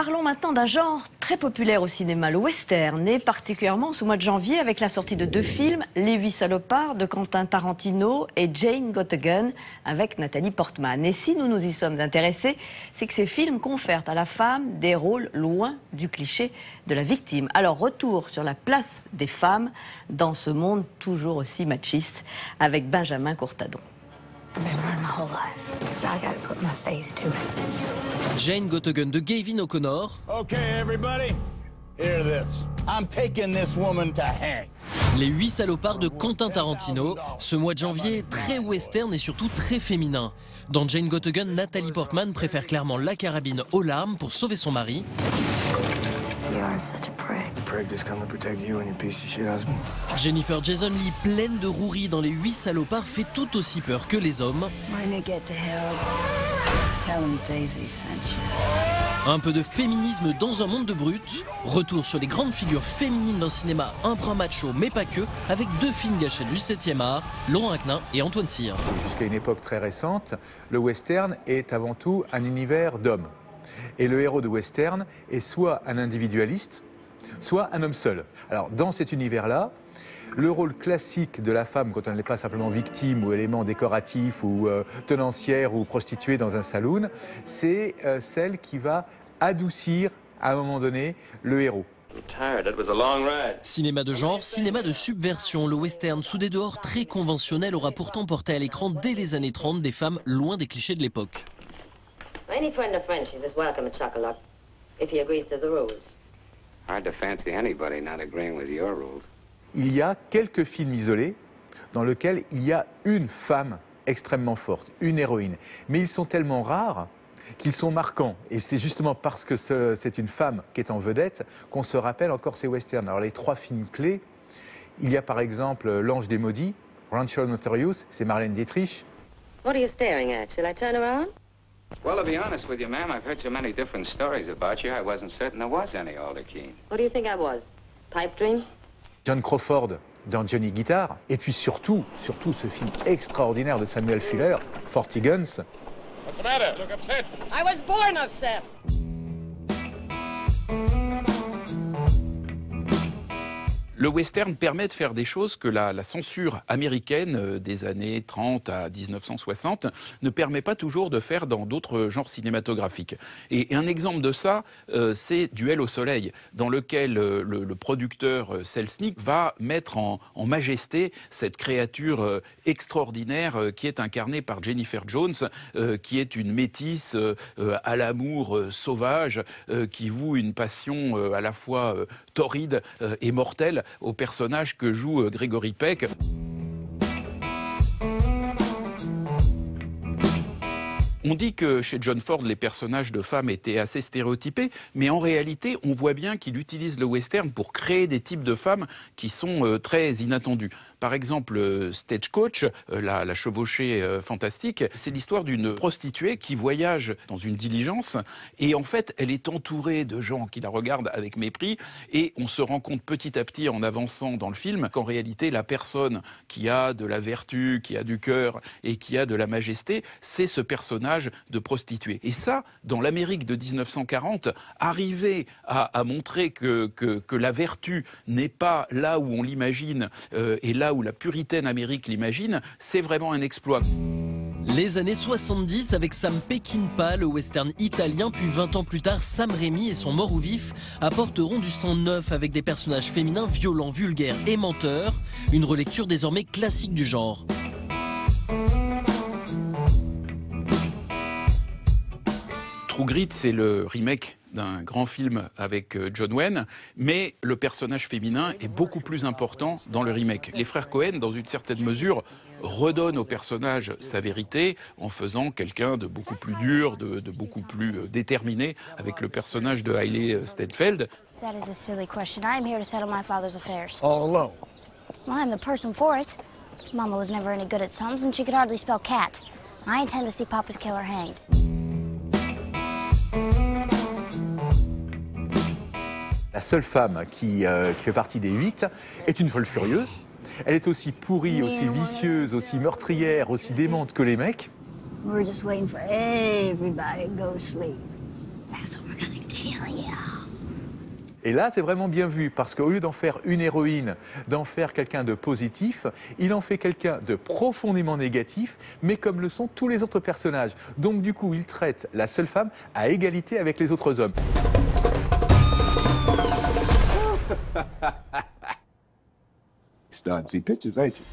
Parlons maintenant d'un genre très populaire au cinéma, le western, et particulièrement ce mois de janvier avec la sortie de 2 films, Les 8 salopards de Quentin Tarantino et Jane Got a Gun avec Nathalie Portman. Et si nous nous y sommes intéressés, c'est que ces films confèrent à la femme des rôles loin du cliché de la victime. Alors retour sur la place des femmes dans ce monde toujours aussi machiste avec Benjamin Courtadon. Jane Got a Gun de Gavin O'Connor. Okay, everybody, hear this. I'm taking this woman to hang. Les 8 salopards de Quentin Tarantino. Ce mois de janvier est très western et surtout très féminin. Dans Jane Got a Gun, Nathalie Portman préfère clairement la carabine aux larmes pour sauver son mari. Jennifer Jason Leigh, pleine de rouerie dans Les 8 salopards, fait tout aussi peur que les hommes. Un peu de féminisme dans un monde de brutes. Retour sur les grandes figures féminines d'un cinéma un brin macho, mais pas que, avec 2 films gâchés du 7e art, Laurent Aknin et Antoine Cyr. Jusqu'à une époque très récente, le western est avant tout un univers d'hommes. Et le héros de western est soit un individualiste, soit un homme seul. Alors dans cet univers-là, le rôle classique de la femme, quand elle n'est pas simplement victime ou élément décoratif ou tenancière ou prostituée dans un saloon, c'est celle qui va adoucir à un moment donné le héros. Cinéma de genre, cinéma de subversion, le western sous des dehors très conventionnels aura pourtant porté à l'écran dès les années 30 des femmes loin des clichés de l'époque. Any friend of Frenchie's is welcome at Chocolate, if he agrees to the rules. Hard to fancy anybody not agreeing with your rules. Il y a quelques films isolés dans lesquels il y a une femme extrêmement forte, une héroïne. Mais ils sont tellement rares qu'ils sont marquants. Et c'est justement parce que c'est une femme qui est en vedette qu'on se rappelle encore ces westerns. Alors les 3 films clés, il y a par exemple L'Ange des Maudits, Rancho Notorious, c'est Marlène Dietrich. What are you staring at? Shall I turn around? Well, to be honest with you, ma'am, I've heard so many different stories about you, I wasn't certain there was any Alder Keene. What do you think I was? Pipe dream? John Crawford dans Johnny Guitar, et puis surtout ce film extraordinaire de Samuel Fuller, 40 Guns. What's the matter? Look upset. I was born upset. Le western permet de faire des choses que la censure américaine des années 30 à 1960 ne permet pas toujours de faire dans d'autres genres cinématographiques. Et un exemple de ça, c'est Duel au soleil, dans lequel le producteur Selznick va mettre en majesté cette créature extraordinaire qui est incarnée par Jennifer Jones, qui est une métisse à l'amour sauvage, qui voue une passion à la fois torride et mortelle au personnage que joue Gregory Peck. On dit que chez John Ford, les personnages de femmes étaient assez stéréotypés, mais en réalité, on voit bien qu'il utilise le western pour créer des types de femmes qui sont très inattendus. Par exemple, Stagecoach, la chevauchée fantastique, c'est l'histoire d'une prostituée qui voyage dans une diligence et en fait, elle est entourée de gens qui la regardent avec mépris et on se rend compte petit à petit en avançant dans le film qu'en réalité, la personne qui a de la vertu, qui a du cœur et qui a de la majesté, c'est ce personnage de prostituée. Et ça, dans l'Amérique de 1940, arriver à montrer que la vertu n'est pas là où on l'imagine et là où la puritaine Amérique l'imagine, c'est vraiment un exploit. Les années 70 avec Sam Peckinpah, le western italien, puis 20 ans plus tard, Sam Raimi et son Mort ou Vif apporteront du sang neuf avec des personnages féminins violents, vulgaires et menteurs, une relecture désormais classique du genre. True Grit, c'est le remake d'un grand film avec John Wayne, mais le personnage féminin est beaucoup plus important dans le remake. Les frères Cohen, dans une certaine mesure, redonnent au personnage sa vérité en faisant quelqu'un de beaucoup plus dur, de beaucoup plus déterminé avec le personnage de Hailey Steinfeld. That is a silly question. I am here to settle my father's affairs. All alone. Well, I'm the person for it. Mama was never any good at sums, and she could hardly spell cat. I intend to see Papa's killer hanged. La seule femme qui fait partie des 8 est une folle furieuse. Elle est aussi pourrie, aussi vicieuse, aussi meurtrière, aussi démente que les mecs. We're just waiting for everybody to go to sleep. so we're gonna kill you. Et là, c'est vraiment bien vu, parce qu'au lieu d'en faire une héroïne, d'en faire quelqu'un de positif, il en fait quelqu'un de profondément négatif, mais comme le sont tous les autres personnages. Donc du coup, il traite la seule femme à égalité avec les autres hommes. Starting to see pictures, ain't you?